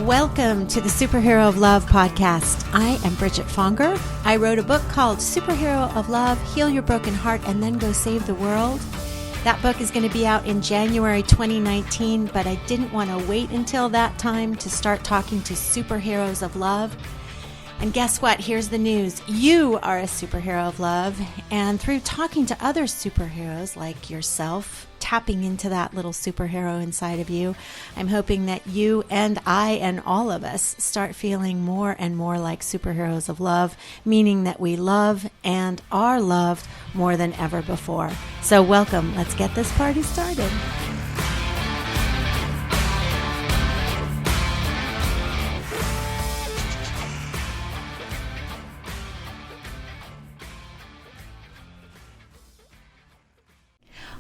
Welcome to the Superhero of Love podcast. I am Bridget Fonger. I wrote a book called Superhero of Love, Heal Your Broken Heart and Then Go Save the World. That book is going to be out in January 2019, but I didn't want to wait until that time to start talking to superheroes of love. And guess what? Here's the news. You are a superhero of love. And through talking to other superheroes like yourself, tapping into that little superhero inside of you, I'm hoping that you and I and all of us start feeling more and more like superheroes of love, meaning that we love and are loved more than ever before. So welcome. Let's get this party started.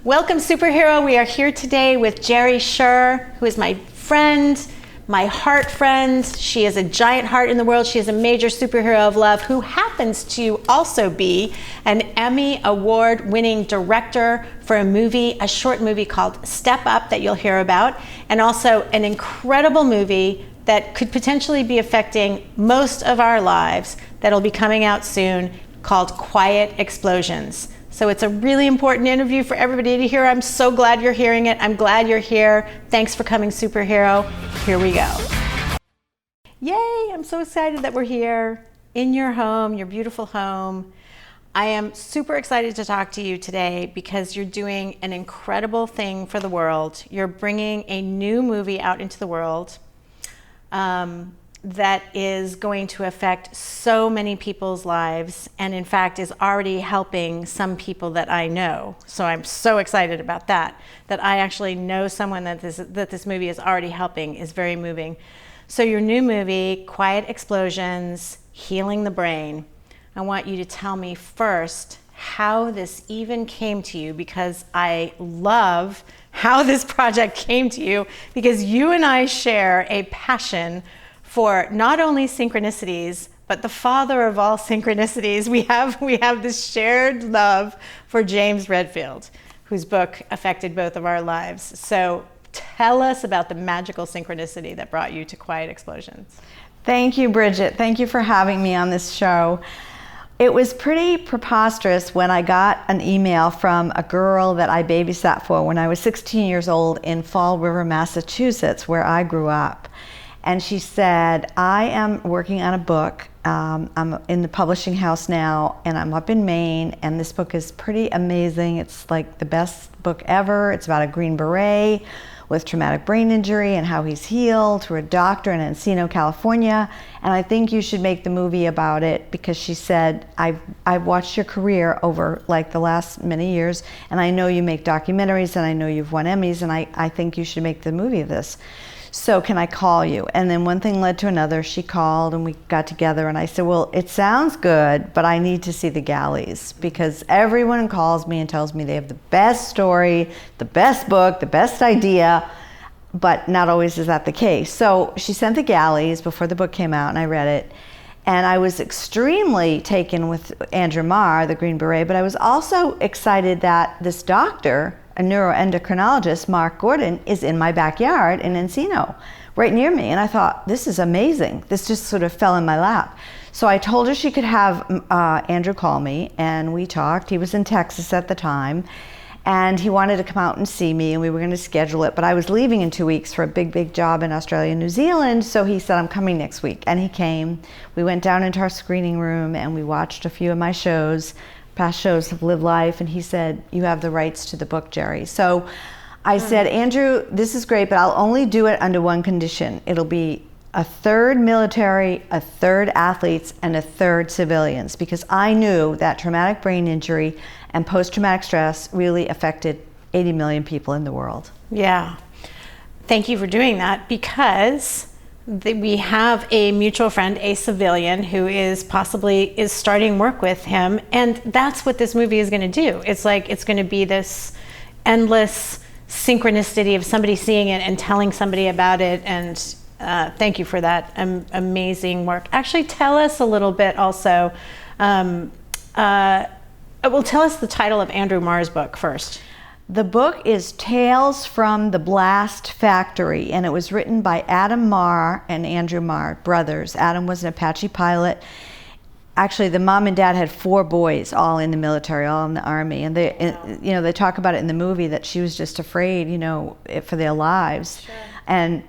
Welcome, superhero. We are here today with Jerri Sher, who is my friend, my heart friend. She is a giant heart in the world. She is a major superhero of love who happens to also be an Emmy Award-winning director for a short movie called Step Up that you'll hear about, and also an incredible movie that could potentially be affecting most of our lives that'll be coming out soon called Quiet Explosions. So it's a really important interview for everybody to hear. I'm so glad you're hearing it. I'm glad you're here. Thanks for coming, superhero. Here we go. Yay, I'm so excited that we're here in your home, your beautiful home. I am super excited to talk to you today because you're doing an incredible thing for the world. You're bringing a new movie out into the world that is going to affect so many people's lives, and in fact is already helping some people that I know. So I'm so excited about that I actually know someone that this movie is already helping is very moving. So your new movie, Quiet Explosions, Healing the Brain, I want you to tell me first how this even came to you, because I love how this project came to you, because you and I share a passion for not only synchronicities, but the father of all synchronicities. We have this shared love for James Redfield, whose book affected both of our lives. So tell us about the magical synchronicity that brought you to Quiet Explosions. Thank you, Bridget. Thank you for having me on this show. It was pretty preposterous when I got an email from a girl that I babysat for when I was 16 years old in Fall River, Massachusetts, where I grew up. And she said, I am working on a book. I'm in the publishing house now, and I'm up in Maine, and this book is pretty amazing. It's like the best book ever. It's about a Green Beret with traumatic brain injury and how he's healed through a doctor in Encino, California. And I think you should make the movie about it, because she said, I've watched your career over like the last many years, and I know you make documentaries, and I know you've won Emmys, and I think you should make the movie of this. So can I call you? And then one thing led to another. She called and we got together, and I said, well, it sounds good, but I need to see the galleys, because everyone calls me and tells me they have the best story, the best book, the best idea, but not always is that the case. So she sent the galleys before the book came out, and I read it. And I was extremely taken with Andrew Marr, the Green Beret, but I was also excited that this doctor, a neuroendocrinologist, Mark Gordon, is in my backyard in Encino, right near me. And I thought, this is amazing. This just sort of fell in my lap. So I told her she could have Andrew call me, and we talked. He was in Texas at the time, and he wanted to come out and see me, and we were going to schedule it. But I was leaving in 2 weeks for a big job in Australia and New Zealand, so he said, I'm coming next week. And he came. We went down into our screening room, and we watched a few of my shows, past shows of Live Life, and he said, you have the rights to the book, Jerri. So I said, Andrew, this is great, but I'll only do it under one condition. It'll be a third military, a third athletes, and a third civilians, because I knew that traumatic brain injury and post-traumatic stress really affected 80 million people in the world. Yeah. Thank you for doing that, because we have a mutual friend, a civilian, who is starting work with him, and that's what this movie is going to do. It's like it's going to be this endless synchronicity of somebody seeing it and telling somebody about it. And thank you for that amazing work. Actually, tell us a little bit also. Tell us the title of Andrew Marr's book first. The book is Tales from the Blast Factory, and it was written by Adam Marr and Andrew Marr, brothers. Adam was an Apache pilot. Actually, the mom and dad had 4 boys, all in the military, all in the Army. And they talk about it in the movie that she was just afraid, for their lives. Sure. And,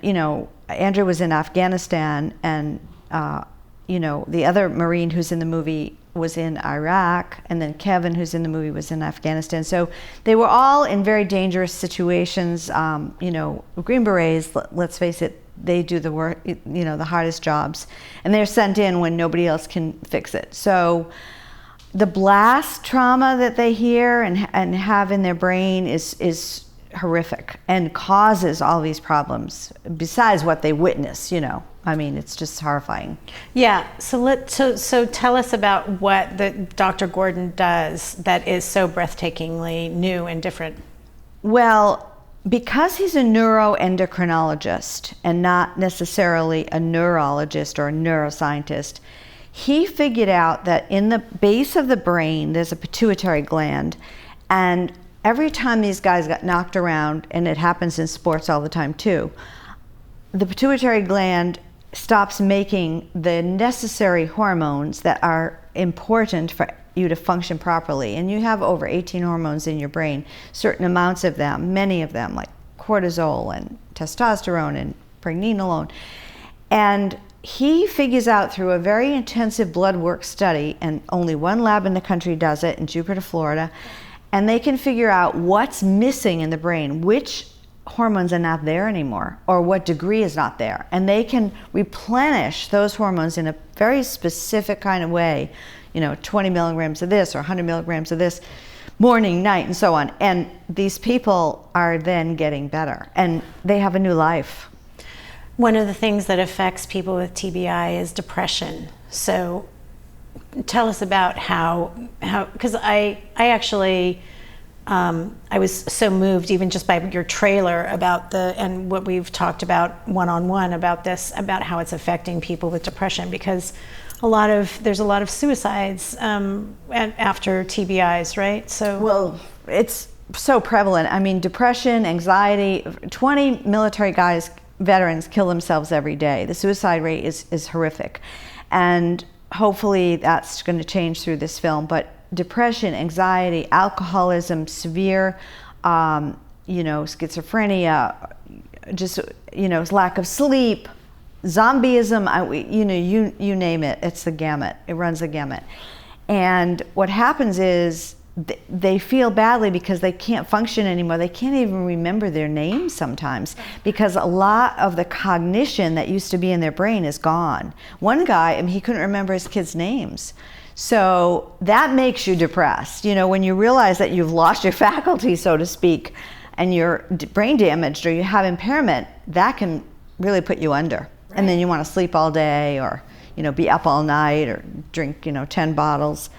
Andrew was in Afghanistan, and, the other Marine who's in the movie was in Iraq, and then Kevin, who's in the movie, was in Afghanistan. So they were all in very dangerous situations. Green Berets, let's face it, they do the work, the hardest jobs, and they're sent in when nobody else can fix it. So the blast trauma that they hear and have in their brain is horrific and causes all these problems besides what they witness. It's just horrifying. Yeah. So tell us about what the Dr. Gordon does that is so breathtakingly new and different. Well, because he's a neuroendocrinologist and not necessarily a neurologist or a neuroscientist, he figured out that in the base of the brain there's a pituitary gland, and every time these guys got knocked around, and it happens in sports all the time too, the pituitary gland stops making the necessary hormones that are important for you to function properly. And you have over 18 hormones in your brain, certain amounts of them, many of them, like cortisol and testosterone and pregnenolone. And he figures out through a very intensive blood work study, and only one lab in the country does it, in Jupiter, Florida, and they can figure out what's missing in the brain, which hormones are not there anymore, or what degree is not there. And they can replenish those hormones in a very specific kind of way, 20 milligrams of this or 100 milligrams of this, morning, night, and so on. And these people are then getting better, and they have a new life. One of the things that affects people with TBI is depression. So tell us about how because I actually, I was so moved even just by your trailer about and what we've talked about one-on-one about this, about how it's affecting people with depression, because there's a lot of suicides after TBIs, right? So well, it's so prevalent. Depression, anxiety. 20 military veterans kill themselves every day. The suicide rate is horrific, and hopefully that's going to change through this film. But depression, anxiety, alcoholism, severe, schizophrenia, just lack of sleep, zombieism, you name it. It's the gamut. It runs the gamut. And what happens is they feel badly because they can't function anymore. They can't even remember their names sometimes, because a lot of the cognition that used to be in their brain is gone. One guy, he couldn't remember his kids' names. So that makes you depressed. When you realize that you've lost your faculty, so to speak, and you're brain damaged or you have impairment, that can really put you under. Right. And then you want to sleep all day, or be up all night, or drink 10 bottles.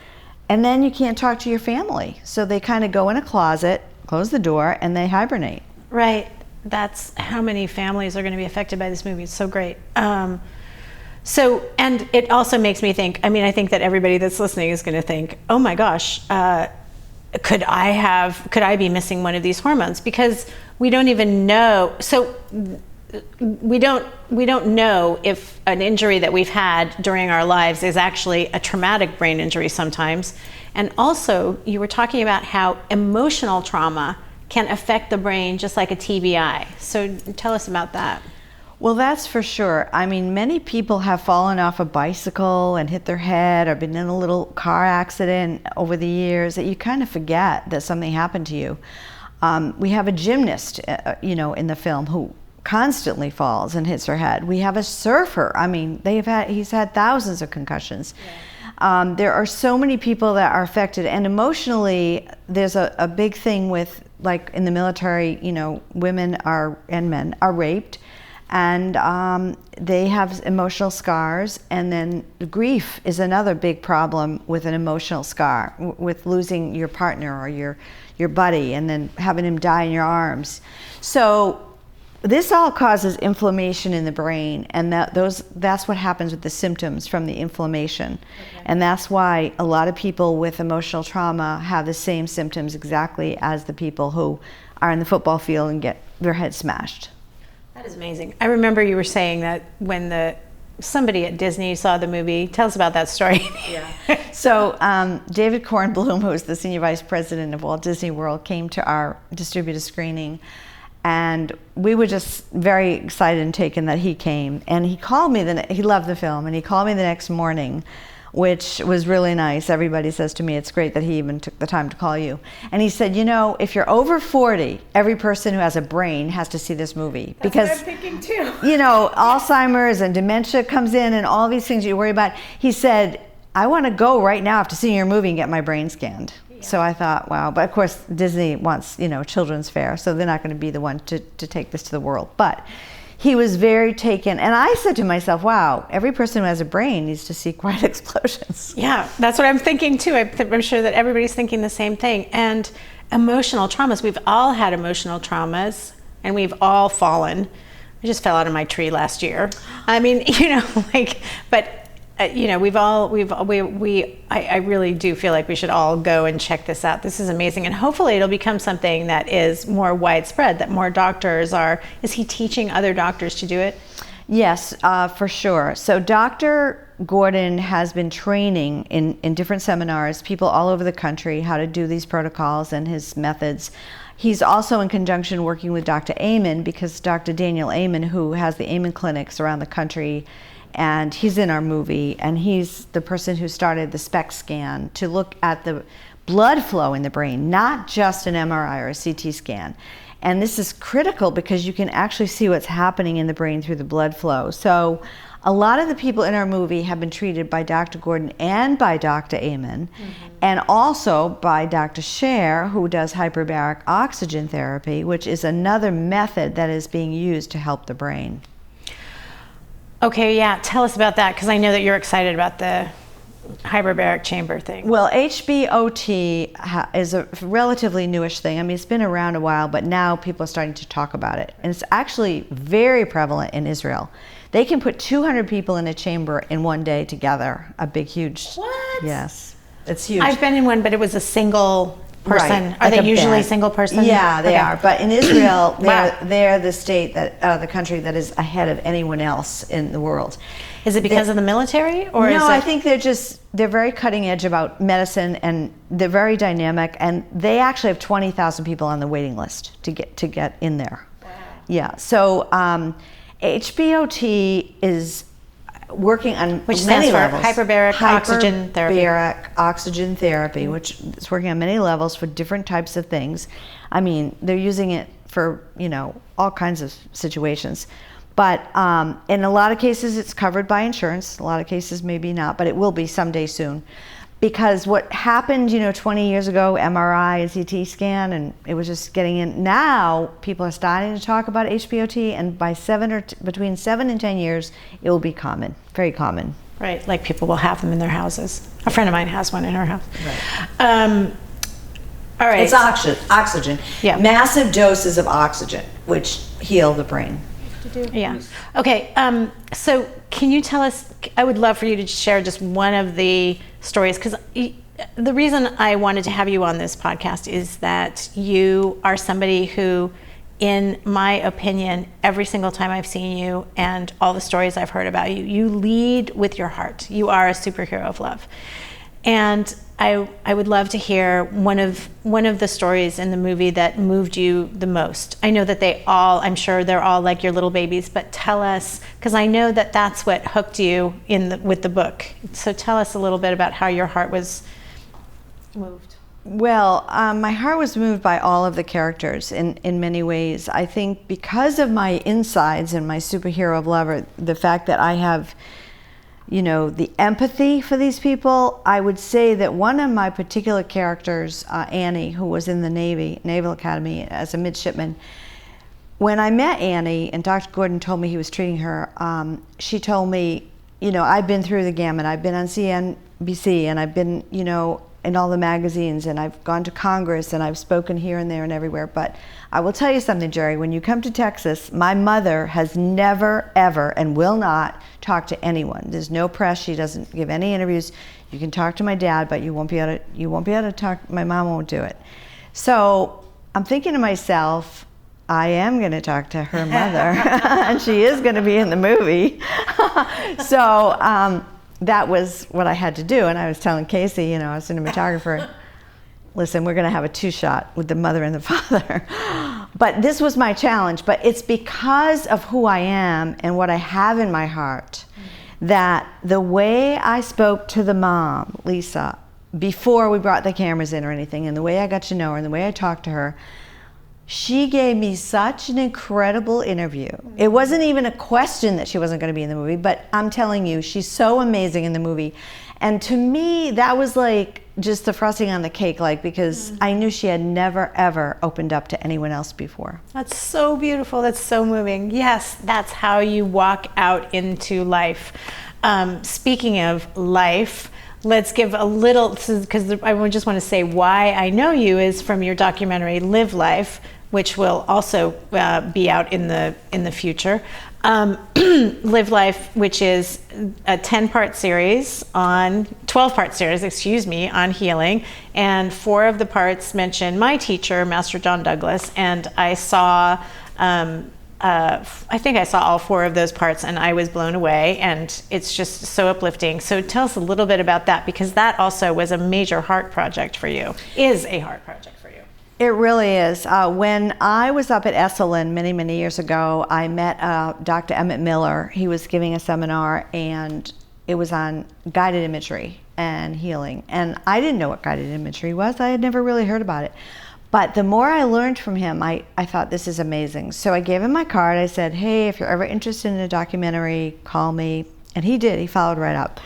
And then you can't talk to your family. So they kind of go in a closet, close the door, and they hibernate. Right. That's how many families are going to be affected by this movie. It's so great. And it also makes me think, I think that everybody that's listening is going to think, oh my gosh, could I be missing one of these hormones? Because we don't even know. So we don't know if an injury that we've had during our lives is actually a traumatic brain injury sometimes. And also, you were talking about how emotional trauma can affect the brain just like a TBI. So tell us about that. Well, that's for sure. Many people have fallen off a bicycle and hit their head, or been in a little car accident over the years, that you kind of forget that something happened to you. We have a gymnast, in the film who constantly falls and hits her head. We have a surfer. He's had thousands of concussions. Yeah. There are so many people that are affected, and emotionally, there's a big thing with, like in the military, women and men are raped, and they have emotional scars. And then grief is another big problem with an emotional scar, with losing your partner or your buddy, and then having him die in your arms. So this all causes inflammation in the brain, and that's what happens with the symptoms from the inflammation. Okay. And that's why a lot of people with emotional trauma have the same symptoms exactly as the people who are in the football field and get their head smashed. That is amazing. I remember you were saying that when somebody at Disney saw the movie. Tell us about that story. Yeah. So David Kornblum, who is the senior vice president of Walt Disney World, came to our distributor screening, and we were just very excited and taken that he came. And he called me, he loved the film, and he called me the next morning, which was really nice. Everybody says to me, it's great that he even took the time to call you. And he said, you know, if you're over 40, every person who has a brain has to see this movie. That's because, what I'm thinking too. You know, Alzheimer's and dementia comes in and all these things you worry about. He said, I want to go right now after seeing your movie and get my brain scanned. Yeah. So I thought, wow. But of course, Disney wants, you know, children's fare, so they're not going to be the one to take this to the world. But he was very taken, and I said to myself, wow, every person who has a brain needs to see Quiet Explosions. Yeah, that's what I'm thinking too. I'm sure that everybody's thinking the same thing. And emotional traumas, we've all had emotional traumas, and we've all fallen. I just fell out of my tree last year. I mean, you know, like, but you know, I really do feel like we should all go and check this out. This is amazing, and hopefully it'll become something that is more widespread, that more doctors are. Is he teaching other doctors to do it? Yes, for sure. So Dr. Gordon has been training in different seminars, people all over the country, how to do these protocols and his methods. He's also in conjunction working with Dr. Amen, because Dr. Daniel Amen, who has the Amen clinics around the country, and he's in our movie, and he's the person who started the SPECT scan to look at the blood flow in the brain, not just an MRI or a CT scan. And this is critical because you can actually see what's happening in the brain through the blood flow. So a lot of the people in our movie have been treated by Dr. Gordon and by Dr. Amen, and also by Dr. Sher, who does hyperbaric oxygen therapy, which is another method that is being used to help the brain. Okay, yeah, tell us about that, because I know that you're excited about the hyperbaric chamber thing. Well, HBOT is a relatively newish thing. I mean, it's been around a while, but now people are starting to talk about it. And it's actually very prevalent in Israel. They can put 200 people in a chamber in one day together. A big, huge... What? Yes. It's huge. I've been in one, but it was a single person. Right. Are Like they usually a single person? Yeah, they are. But in Israel, Wow. they're the state the country that is ahead of anyone else in the world. Is it because of the military, or no? is it... I think they're very cutting edge about medicine, and they're very dynamic. And they actually have 20,000 people on the waiting list to get in there. Wow. Yeah. So HBOT is working on many levels. Hyperbaric oxygen therapy. Hyperbaric oxygen therapy, which is working on many levels for different types of things. I mean, they're using it for, you know, all kinds of situations. But in a lot of cases, it's covered by insurance. A lot of cases, maybe not, but it will be someday soon. Because what happened, you know, 20 years ago, MRI and CT scan, and it was just getting in. Now, people are starting to talk about HBOT, and by between 7 and 10 years, it will be common, very common. Right, like people will have them in their houses. A friend of mine has one in her house. Right. All right. It's oxygen. Yeah. Massive doses of oxygen, which heal the brain. Yeah. Okay. So can you tell us, I would love for you to share just one of the stories, because the reason I wanted to have you on this podcast is that you are somebody who, in my opinion, every single time I've seen you and all the stories I've heard about you, you lead with your heart. You are a superhero of love. And I would love to hear one of the stories in the movie that moved you the most. I know that I'm sure they're all like your little babies, but tell us, because I know that that's what hooked you with the book. So tell us a little bit about how your heart was moved. Well, my heart was moved by all of the characters in many ways. I think because of my insides and my superhero of love, or the fact that I have, you know, the empathy for these people, I would say that one of my particular characters, Annie, who was in the Naval Academy as a midshipman, when I met Annie and Dr. Gordon told me he was treating her, she told me, you know, I've been through the gamut. I've been on CNBC, and I've been, you know, in all the magazines, and I've gone to Congress, and I've spoken here and there and everywhere. But I will tell you something, Jerry, when you come to Texas, my mother has never, ever, and will not talk to anyone. There's no press. She doesn't give any interviews. You can talk to my dad, but you won't be able to talk, my mom won't do it. So I'm thinking to myself, I am going to talk to her mother, and she is going to be in the movie. So that was what I had to do, and I was telling Casey, our cinematographer, listen, we're going to have a 2-shot with the mother and the father. But this was my challenge, but it's because of who I am and what I have in my heart that the way I spoke to the mom, Lisa, before we brought the cameras in or anything, and the way I got to know her and the way I talked to her, she gave me such an incredible interview. It wasn't even a question that she wasn't going to be in the movie, but I'm telling you, she's so amazing in the movie. And to me, that was like just the frosting on the cake, because I knew she had never, ever opened up to anyone else before. That's so beautiful. That's so moving. Yes, that's how you walk out into life. Speaking of life, let's give a little, because I just want to say why I know you is from your documentary Live Life, which will also be out in the future. Live Life, which is a 12-part series on healing, and 4 of the parts mention my teacher, Master John Douglas, and I saw I think I saw all 4 of those parts, and I was blown away, and it's just so uplifting. So tell us a little bit about that, because that also was a major heart project for you, is a heart project for you. It really is. When I was up at Esalen many, many years ago, I met Dr. Emmett Miller. He was giving a seminar, and it was on guided imagery and healing. And I didn't know what guided imagery was. I had never really heard about it. But the more I learned from him, I thought, this is amazing. So I gave him my card. I said, hey, if you're ever interested in a documentary, call me. And he did. He followed right up.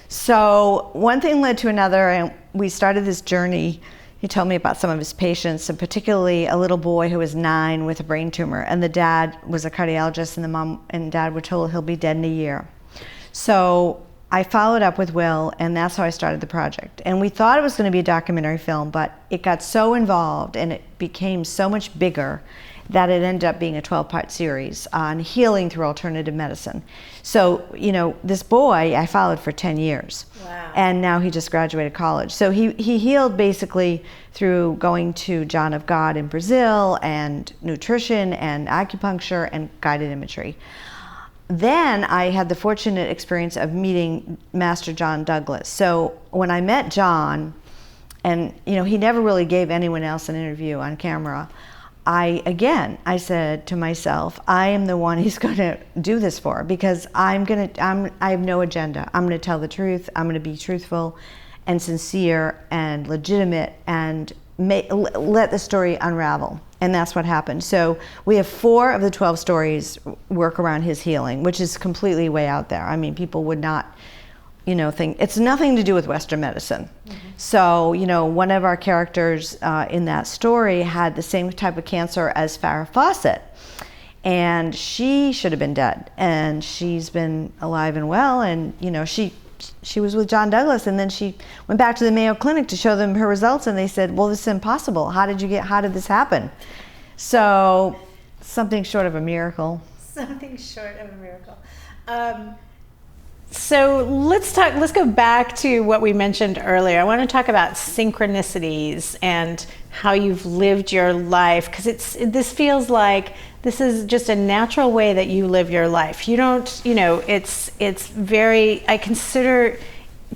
So one thing led to another, and we started this journey. He told me about some of his patients, and particularly a little boy who was 9 with a brain tumor. And the dad was a cardiologist, and the mom and dad were told he'll be dead in a year. So I followed up with Will, and that's how I started the project. And we thought it was going to be a documentary film, but it got so involved and it became so much bigger that it ended up being a 12-part series on healing through alternative medicine. So, this boy I followed for 10 years. Wow. And now he just graduated college. So he healed basically through going to John of God in Brazil, and nutrition and acupuncture and guided imagery. Then I had the fortunate experience of meeting Master John Douglas. So when I met John, and he never really gave anyone else an interview on camera, I said to myself, I am the one he's going to do this for, because I have no agenda. I'm going to tell the truth. I'm going to be truthful and sincere and legitimate, and let the story unravel. And that's what happened. So we have 4 of the 12 stories work around his healing, which is completely way out there. I mean, people would not, think it's nothing to do with Western medicine. Mm-hmm. So, one of our characters in that story had the same type of cancer as Farrah Fawcett, and she should have been dead, and she's been alive and well, and she was with John Douglas, and then she went back to the Mayo Clinic to show them her results, and they said, well, this is impossible. How did this happen? So, something short of a miracle. Something short of a miracle. So let's go back to what we mentioned earlier. I want to talk about synchronicities and how you've lived your life, because this feels like this is just a natural way that you live your life. You don't, it's very,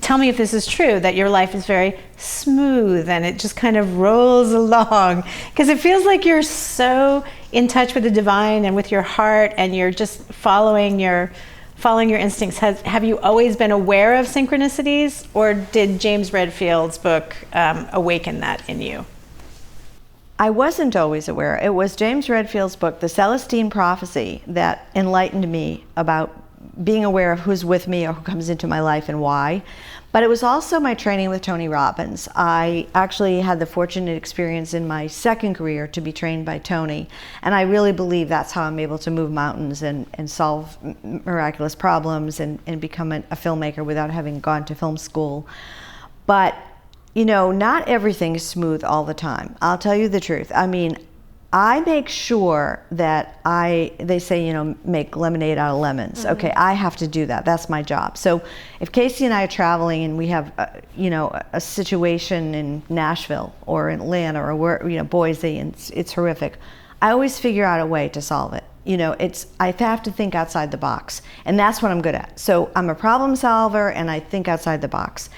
tell me if this is true, that your life is very smooth and it just kind of rolls along, because it feels like you're so in touch with the divine and with your heart, and you're just following your instincts. Have you always been aware of synchronicities, or did James Redfield's book awaken that in you? I wasn't always aware. It was James Redfield's book, The Celestine Prophecy, that enlightened me about being aware of who's with me or who comes into my life and why. But it was also my training with Tony Robbins. I actually had the fortunate experience in my second career to be trained by Tony, and I really believe that's how I'm able to move mountains and solve miraculous problems and become a filmmaker without having gone to film school. But you know, not everything is smooth all the time. I'll tell you the truth. I mean, I make sure that they say, you know, make lemonade out of lemons. Okay, I have to do that. That's my job. So if Casey and I are traveling and we have, you know, a situation in Nashville or Atlanta or where, you know, Boise, and it's horrific, I always figure out a way to solve it. You know, I have to think outside the box, and that's what I'm good at. So I'm a problem solver, and I think outside the box.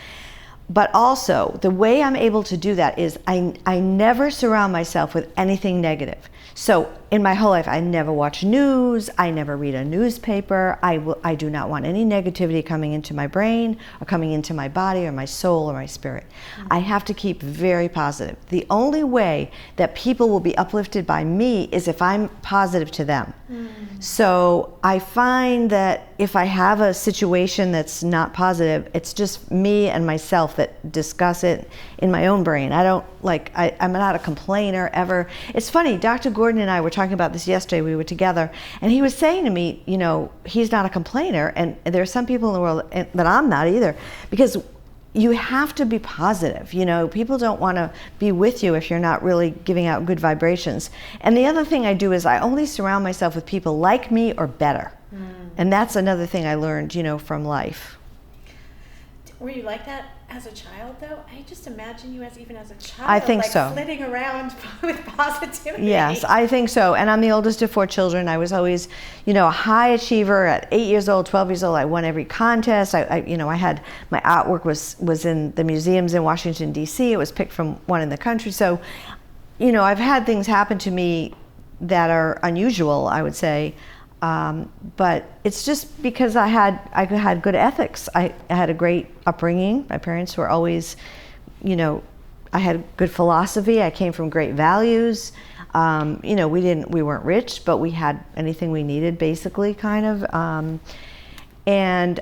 But also, the way I'm able to do that is I never surround myself with anything negative. So in my whole life, I never watch news, I never read a newspaper, I do not want any negativity coming into my brain or coming into my body or my soul or my spirit. I have to keep very positive. The only way that people will be uplifted by me is if I'm positive to them. So I find that if I have a situation that's not positive, it's just me and myself that discuss it in my own brain. I don't I'm not a complainer ever. It's funny, Dr. Gordon and I were talking about this yesterday. We were together, and he was saying to me, you know, he's not a complainer, and there are some people in the world that I'm not either, because you have to be positive. You know, people don't want to be with you if you're not really giving out good vibrations. And the other thing I do is I only surround myself with people like me or better. And that's another thing I learned, you know, from life. Were you like that as a child, though? I just imagine you even as a child. I think so. Flitting around with positivity. Yes, I think so. And I'm the oldest of 4 children. I was always, you know, a high achiever. At 8 years old, 12 years old, I won every contest. You know, I had my artwork was in the museums in Washington, D.C. It was picked from one in the country. So, you know, I've had things happen to me that are unusual, I would say. But it's just because I had good ethics. I had a great upbringing. My parents were always, you know, I had good philosophy. I came from great values. You know, we weren't rich, but we had anything we needed, basically, kind of. And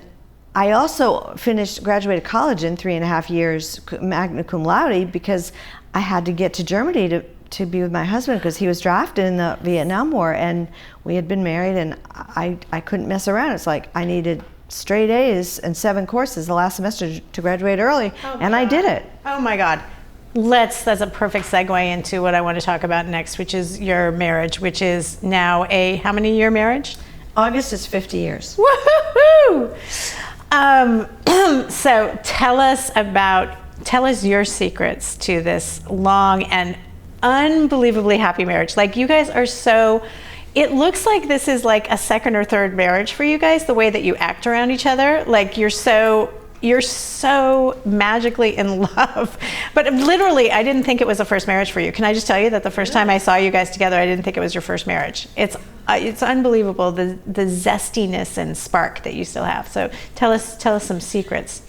I also graduated college in 3.5 years, magna cum laude, because I had to get to Germany to be with my husband, because he was drafted in the Vietnam War, and we had been married, and I couldn't mess around. It's like I needed straight A's and 7 courses the last semester to graduate early, and I did it. Oh my God. That's a perfect segue into what I want to talk about next, which is your marriage, which is now how many year marriage? August is 50 years. Woohoo! So tell us your secrets to this long and unbelievably happy marriage. Like, you guys are it looks like this is like a second or third marriage for you guys, the way that you act around each other. Like, you're so magically in love. But literally, I didn't think it was a first marriage for you. Can I just tell you that the first time I saw you guys together, I didn't think it was your first marriage. It's unbelievable, the zestiness and spark that you still have. So tell us some secrets.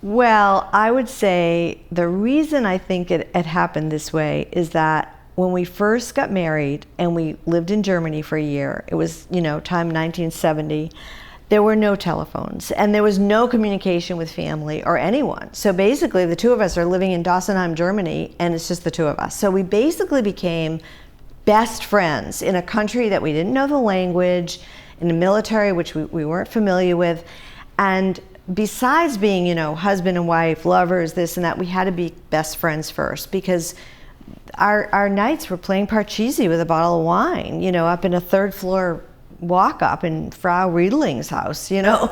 Well, I would say the reason I think it happened this way is that when we first got married and we lived in Germany for a year, it was, you know, time 1970, there were no telephones and there was no communication with family or anyone. So basically the two of us are living in Dossenheim, Germany, and it's just the two of us. So we basically became best friends in a country that we didn't know the language, in the military, which we weren't familiar with. And besides being, you know, husband and wife, lovers, this and that, we had to be best friends first, because our nights were playing Parcheesi with a bottle of wine, you know, up in a 3rd floor walk up in Frau Riedeling's house, you know.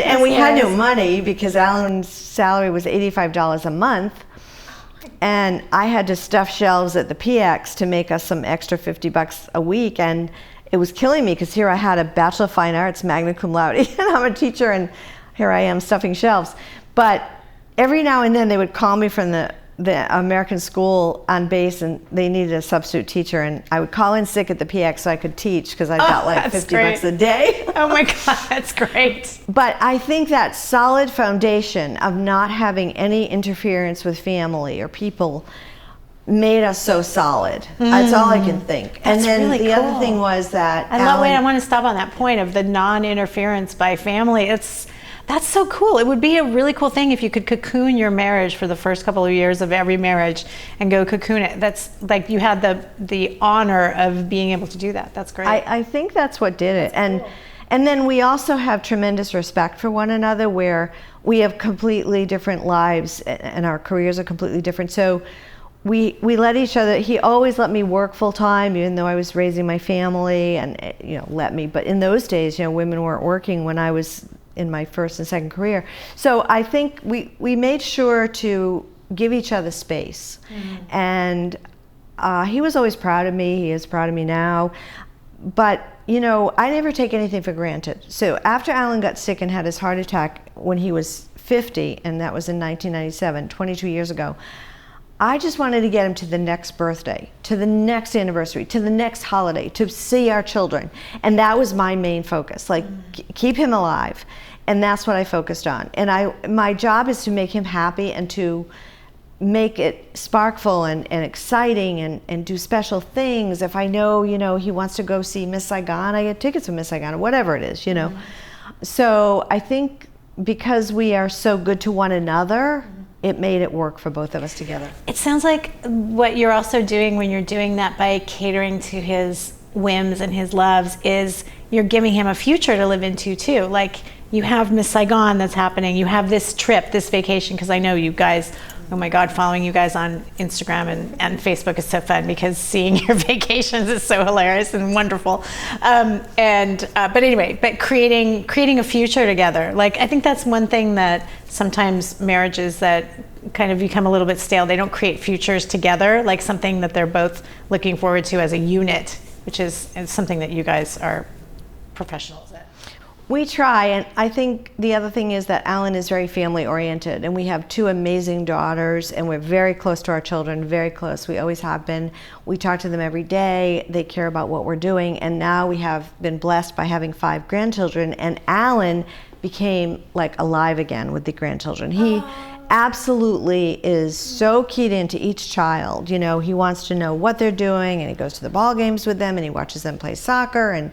And we had no money because Alan's salary was $85 a month. And I had to stuff shelves at the PX to make us some extra $50 a week. And it was killing me, because here I had a Bachelor of Fine Arts, magna cum laude, and I'm a teacher, and here I am stuffing shelves. But every now and then they would call me from the American school on base, and they needed a substitute teacher, and I would call in sick at the PX so I could teach, because I got like $50 a day. Oh my God, that's great. But I think that solid foundation of not having any interference with family or people made us so solid. That's all I can think. That's and then really the cool. other thing was that I want to stop on that point of the non-interference by family. That's so cool. It would be a really cool thing if you could cocoon your marriage for the first couple of years of every marriage and go cocoon it. That's like you had the honor of being able to do that. That's great. I think that's what did it. And then we also have tremendous respect for one another, where we have completely different lives and our careers are completely different. So we let each other, he always let me work full time, even though I was raising my family, and let me. But in those days, women weren't working when I was in my first and second career. So I think we made sure to give each other space. And he was always proud of me. He is proud of me now. But, I never take anything for granted. So after Alan got sick and had his heart attack when he was 50, and that was in 1997, 22 years ago, I just wanted to get him to the next birthday, to the next anniversary, to the next holiday, to see our children. And that was my main focus, keep him alive. And that's what I focused on. And my job is to make him happy and to make it sparkful and exciting and do special things. If I know, he wants to go see Miss Saigon, I get tickets for Miss Saigon, or whatever it is, So I think because we are so good to one another, it made it work for both of us together. It sounds like what you're also doing when you're doing that by catering to his whims and his loves is you're giving him a future to live into too. Like you have Miss Saigon that's happening, you have this trip, this vacation, because I know you guys, oh my God, following you guys on Instagram and Facebook is so fun because seeing your vacations is so hilarious and wonderful. But anyway, creating a future together. Like I think that's one thing that sometimes marriages that kind of become a little bit stale, they don't create futures together, like something that they're both looking forward to as a unit, which is something that you guys are professionals at. We try, and I think the other thing is that Alan is very family oriented, and we have two amazing daughters, and we're very close to our children, very close. We always have been. We talk to them every day. They care about what we're doing, and now we have been blessed by having 5 grandchildren, and Alan became like alive again with the grandchildren. He absolutely is so keyed into each child. He wants to know what they're doing, and he goes to the ball games with them, and he watches them play soccer, and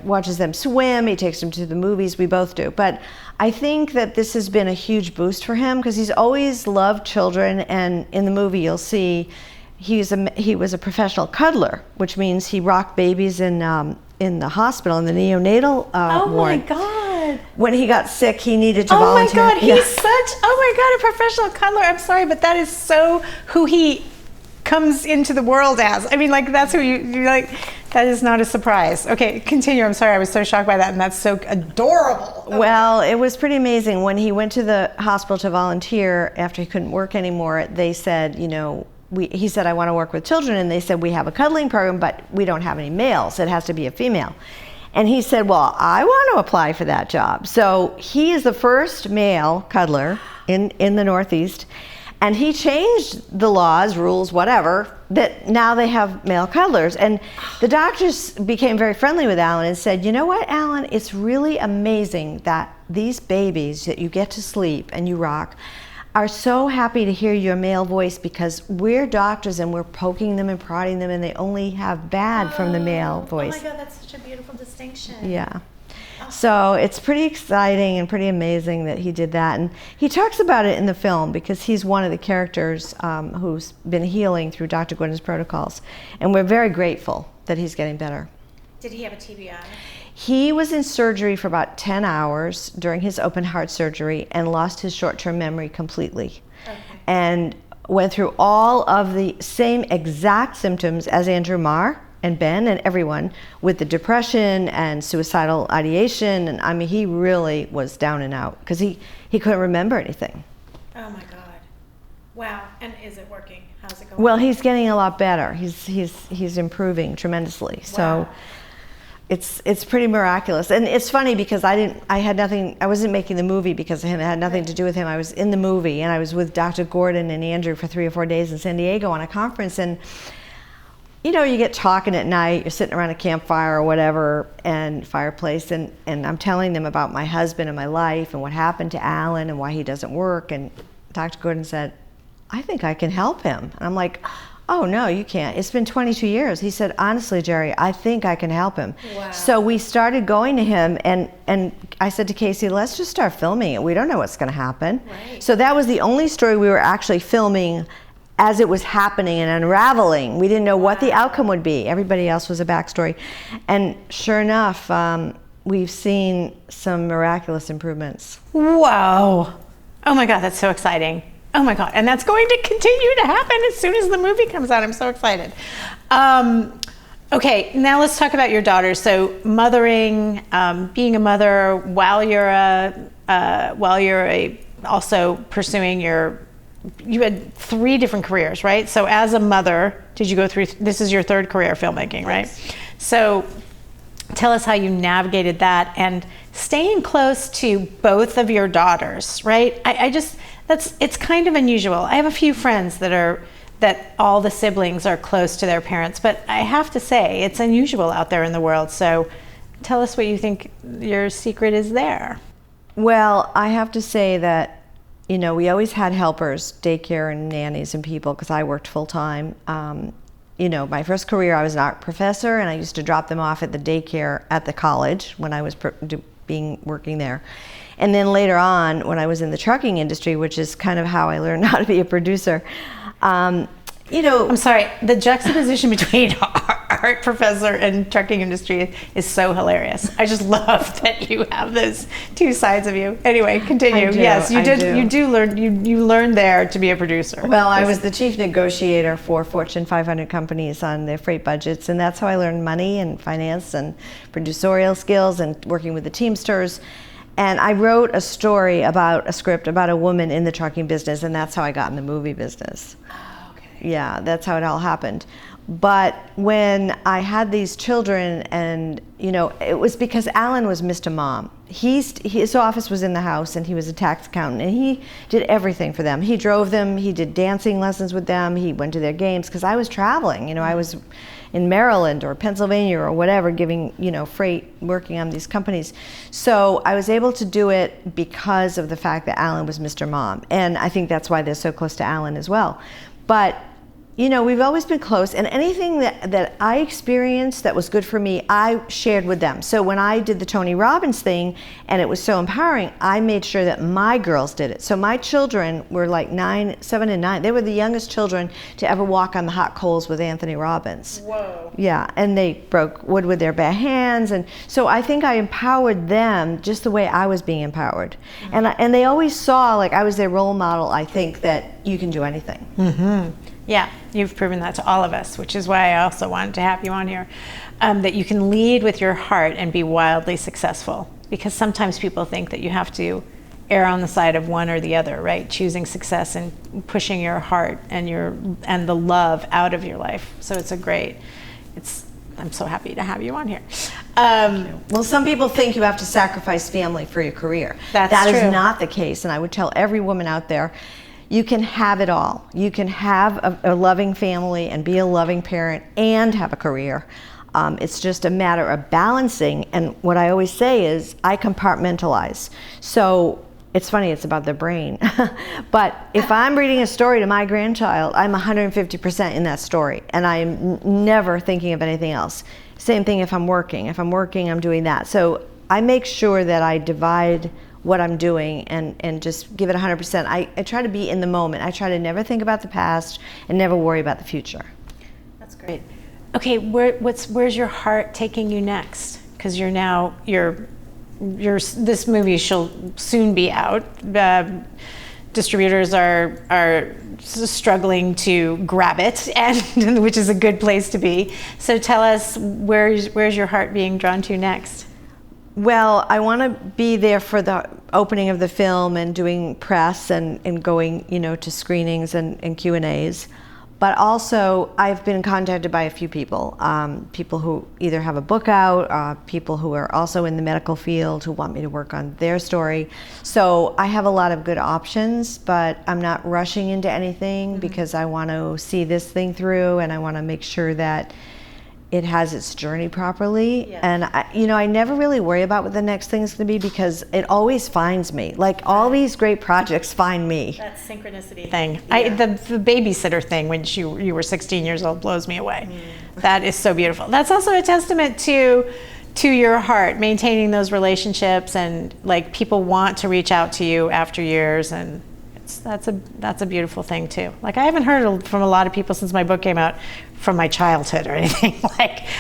watches them swim. He takes them to the movies. We both do. But I think that this has been a huge boost for him because he's always loved children, and in the movie you'll see he was a professional cuddler, which means he rocked babies in the hospital, in the neonatal ward. Oh my God. When he got sick, he needed to volunteer. Oh my God, he's a professional cuddler. I'm sorry, but that is so who he comes into the world as. I mean, like, that's who you like. That is not a surprise. Okay, continue. I'm sorry, I was so shocked by that, and that's so adorable. Well, it was pretty amazing. When he went to the hospital to volunteer after he couldn't work anymore, they said, he said, I want to work with children, and they said, we have a cuddling program, but we don't have any males. It has to be a female. And he said, well, I want to apply for that job. So he is the first male cuddler in the Northeast. And he changed the laws, rules, whatever, that now they have male cuddlers. And the doctors became very friendly with Alan and said, you know what, Alan, it's really amazing that these babies that you get to sleep and you rock are so happy to hear your male voice because we're doctors and we're poking them and prodding them and they only have bad from the male voice. Oh my God, that's such a beautiful distinction. Yeah. So it's pretty exciting and pretty amazing that he did that. And he talks about it in the film because he's one of the characters who's been healing through Dr. Gordon's protocols. And we're very grateful that he's getting better. Did he have a TBI? He was in surgery for about 10 hours during his open heart surgery and lost his short-term memory completely. Okay. And went through all of the same exact symptoms as Andrew Marr and Ben and everyone with the depression and suicidal ideation. And I mean, he really was down and out because he couldn't remember anything. Oh my God. Wow. And is it working? How's it going? Well, he's getting a lot better. He's improving tremendously. Wow. So it's pretty miraculous. And it's funny because I wasn't making the movie because of him. It had nothing to do with him. I was in the movie and I was with Dr. Gordon and Andrew for 3 or 4 days in San Diego on a conference. And you get talking at night, you're sitting around a campfire or whatever, and fireplace, and I'm telling them about my husband and my life and what happened to Alan and why he doesn't work. And Dr. Gordon said, I think I can help him. And I'm like, oh no, you can't. It's been 22 years. He said, honestly, Jerri, I think I can help him. Wow. So we started going to him, and I said to Casey, let's just start filming it. We don't know what's going to happen. Right. So that was the only story we were actually filming as it was happening and unraveling. We didn't know what the outcome would be. Everybody else was a backstory. And sure enough, we've seen some miraculous improvements. Whoa. Oh my God, that's so exciting. Oh my God, and that's going to continue to happen as soon as the movie comes out. I'm so excited. Okay, now let's talk about your daughter. So mothering, being a mother while you're also pursuing you had 3 different careers, right? So as a mother, did you go through, this is your 3rd career, filmmaking, right? Yes. So tell us how you navigated that and staying close to both of your daughters, right? It's kind of unusual. I have a few friends that all the siblings are close to their parents, but I have to say it's unusual out there in the world. So tell us what you think your secret is there. Well, I have to say that, we always had helpers, daycare and nannies and people, because I worked full time. My first career, I was an art professor, and I used to drop them off at the daycare at the college when I was working there. And then later on, when I was in the trucking industry, which is kind of how I learned how to be a producer, I'm sorry, the juxtaposition between art professor and trucking industry is so hilarious. I just love that you have those 2 sides of you. Anyway, continue. Yes, you did. You do learn. You learned there to be a producer. Well, I was the chief negotiator for Fortune 500 companies on their freight budgets, and that's how I learned money and finance and producerial skills and working with the Teamsters. And I wrote a script about a woman in the trucking business, and that's how I got in the movie business. Oh, okay. Yeah, that's how it all happened. But when I had these children, and it was because Alan was Mr. Mom. His office was in the house, and he was a tax accountant, and he did everything for them. He drove them, he did dancing lessons with them, he went to their games, because I was traveling. I was in Maryland or Pennsylvania or whatever, giving freight, working on these companies. So I was able to do it because of the fact that Alan was Mr. Mom, and I think that's why they're so close to Alan as well. But we've always been close, and anything that I experienced that was good for me, I shared with them. So when I did the Tony Robbins thing, and it was so empowering, I made sure that my girls did it. So my children were like 7 and 9. They were the youngest children to ever walk on the hot coals with Anthony Robbins. Whoa. Yeah, and they broke wood with their bare hands, and so I think I empowered them just the way I was being empowered. Mm-hmm. And they always saw, like, I was their role model, I think, that you can do anything. Mm-hmm. Yeah, you've proven that to all of us, which is why I also wanted to have you on here, that you can lead with your heart and be wildly successful. Because sometimes people think that you have to err on the side of one or the other, right? Choosing success and pushing your heart and the love out of your life. So I'm so happy to have you on here. Well, some people think you have to sacrifice family for your career. That true. is not the case, and I would tell every woman out there, you can have it all. You can have a loving family and be a loving parent and have a career. It's just a matter of balancing, and what I always say is I compartmentalize. So it's funny, it's about the brain. But if I'm reading a story to my grandchild, I'm 150% in that story, and I'm never thinking of anything else. Same thing if I'm working. If I'm working, I'm doing that. So I make sure that I divide what I'm doing and just give it 100%. I try to be in the moment. I try to never think about the past and never worry about the future. That's great. Okay, where's your heart taking you next? Because this movie shall soon be out. Distributors are struggling to grab it, and which is a good place to be. So tell us, where's your heart being drawn to next? Well, I want to be there for the opening of the film and doing press and going, to screenings and Q&As. But also, I've been contacted by a few people, people who either have a book out, people who are also in the medical field who want me to work on their story. So I have a lot of good options, but I'm not rushing into anything because I want to see this thing through, and I want to make sure that it has its journey properly. Yeah. And I never really worry about what the next thing is going to be because it always finds me. Like all these great projects find me. That synchronicity thing. Yeah. The babysitter thing when you were 16 years old blows me away. That is so beautiful. That's also a testament to your heart, maintaining those relationships, and like people want to reach out to you after years, and that's a beautiful thing too. Like I haven't heard from a lot of people since my book came out from my childhood or anything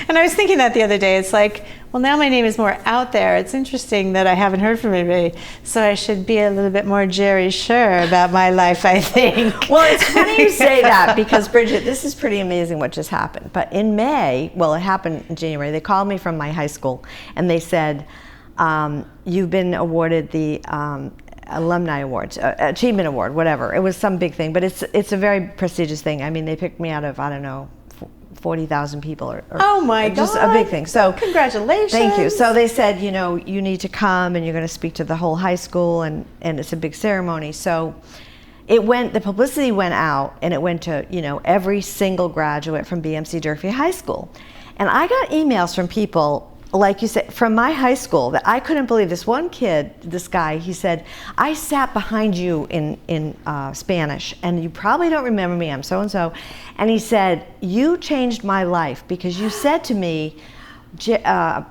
and I was thinking that the other day. It's like, Well, now my name is more out there. It's interesting that I haven't heard from anybody, so I should be a little bit more Jerri Sher about my life, I think. Well, it's funny you say that because, Bridget, this is pretty amazing what just happened. But in May, well, it happened in January, they called me from my high school and they said, you've been awarded the Alumni Awards, Achievement Award, whatever. It was some big thing, but it's a very prestigious thing. I mean, they picked me out of, I don't know, 40,000 people or oh my God. Just a big thing. So congratulations. Thank you. So they said, you know, you need to come and you're going to speak to the whole high school and it's a big ceremony. So the publicity went out and it went to, you know, every single graduate from BMC Durfee High School. And I got emails from people, like you said, from my high school that I couldn't believe. This one kid, this guy, he said, I sat behind you in Spanish, and you probably don't remember me, I'm so-and-so. And he said, you changed my life because you said to me, Johnny,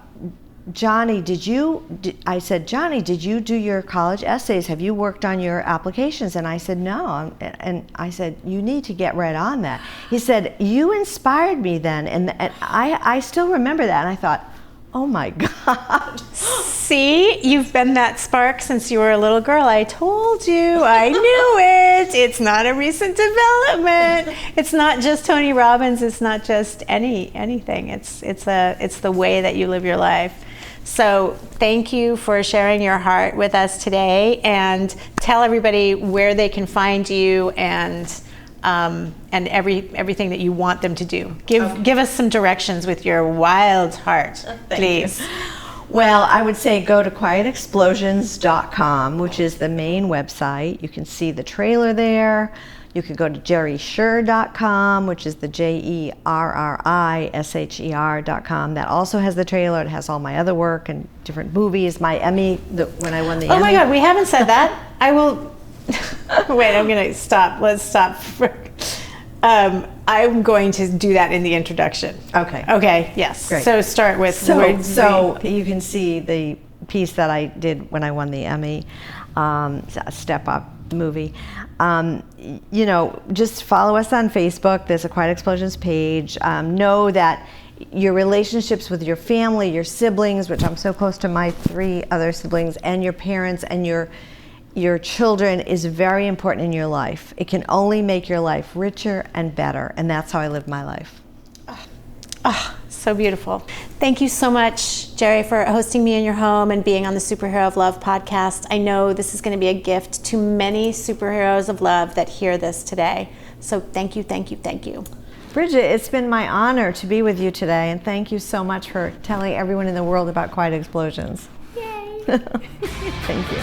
I said, Johnny, did you do your college essays? Have you worked on your applications? And I said, no. And I said, you need to get right on that. He said, you inspired me then. And I still remember that. And I thought, oh my God. See, you've been that spark since you were a little girl. I told you, I knew it. It's not a recent development. It's not just Tony Robbins. It's not just anything. It's the way that you live your life. So thank you for sharing your heart with us today, and tell everybody where they can find you and everything that you want them to do. Give us some directions with your wild heart, please. Well, I would say go to quietexplosions.com, which is the main website. You can see the trailer there. You could go to jerrisher.com, which is the JERRISHER.com. That also has the trailer. It has all my other work and different movies. My Emmy, when I won the Emmy. Oh my God, we haven't said that. I will. Wait, I'm going to stop. Let's stop. I'm going to do that in the introduction. Okay. Okay, yes. Great. So start with... So you can see the piece that I did when I won the Emmy, a Step Up movie. You know, just follow us on Facebook. There's a Quiet Explosions page. Know that your relationships with your family, your siblings, which I'm so close to my 3 other siblings, and your parents and your children is very important in your life. It can only make your life richer and better, and that's how I live my life. Oh, so beautiful. Thank you so much, Jerri, for hosting me in your home and being on the Superhero of Love podcast. I know this is going to be a gift to many superheroes of love that hear this today. So thank you, thank you, thank you. Bridget, it's been my honor to be with you today, and thank you so much for telling everyone in the world about Quiet Explosions. Yay! Thank you.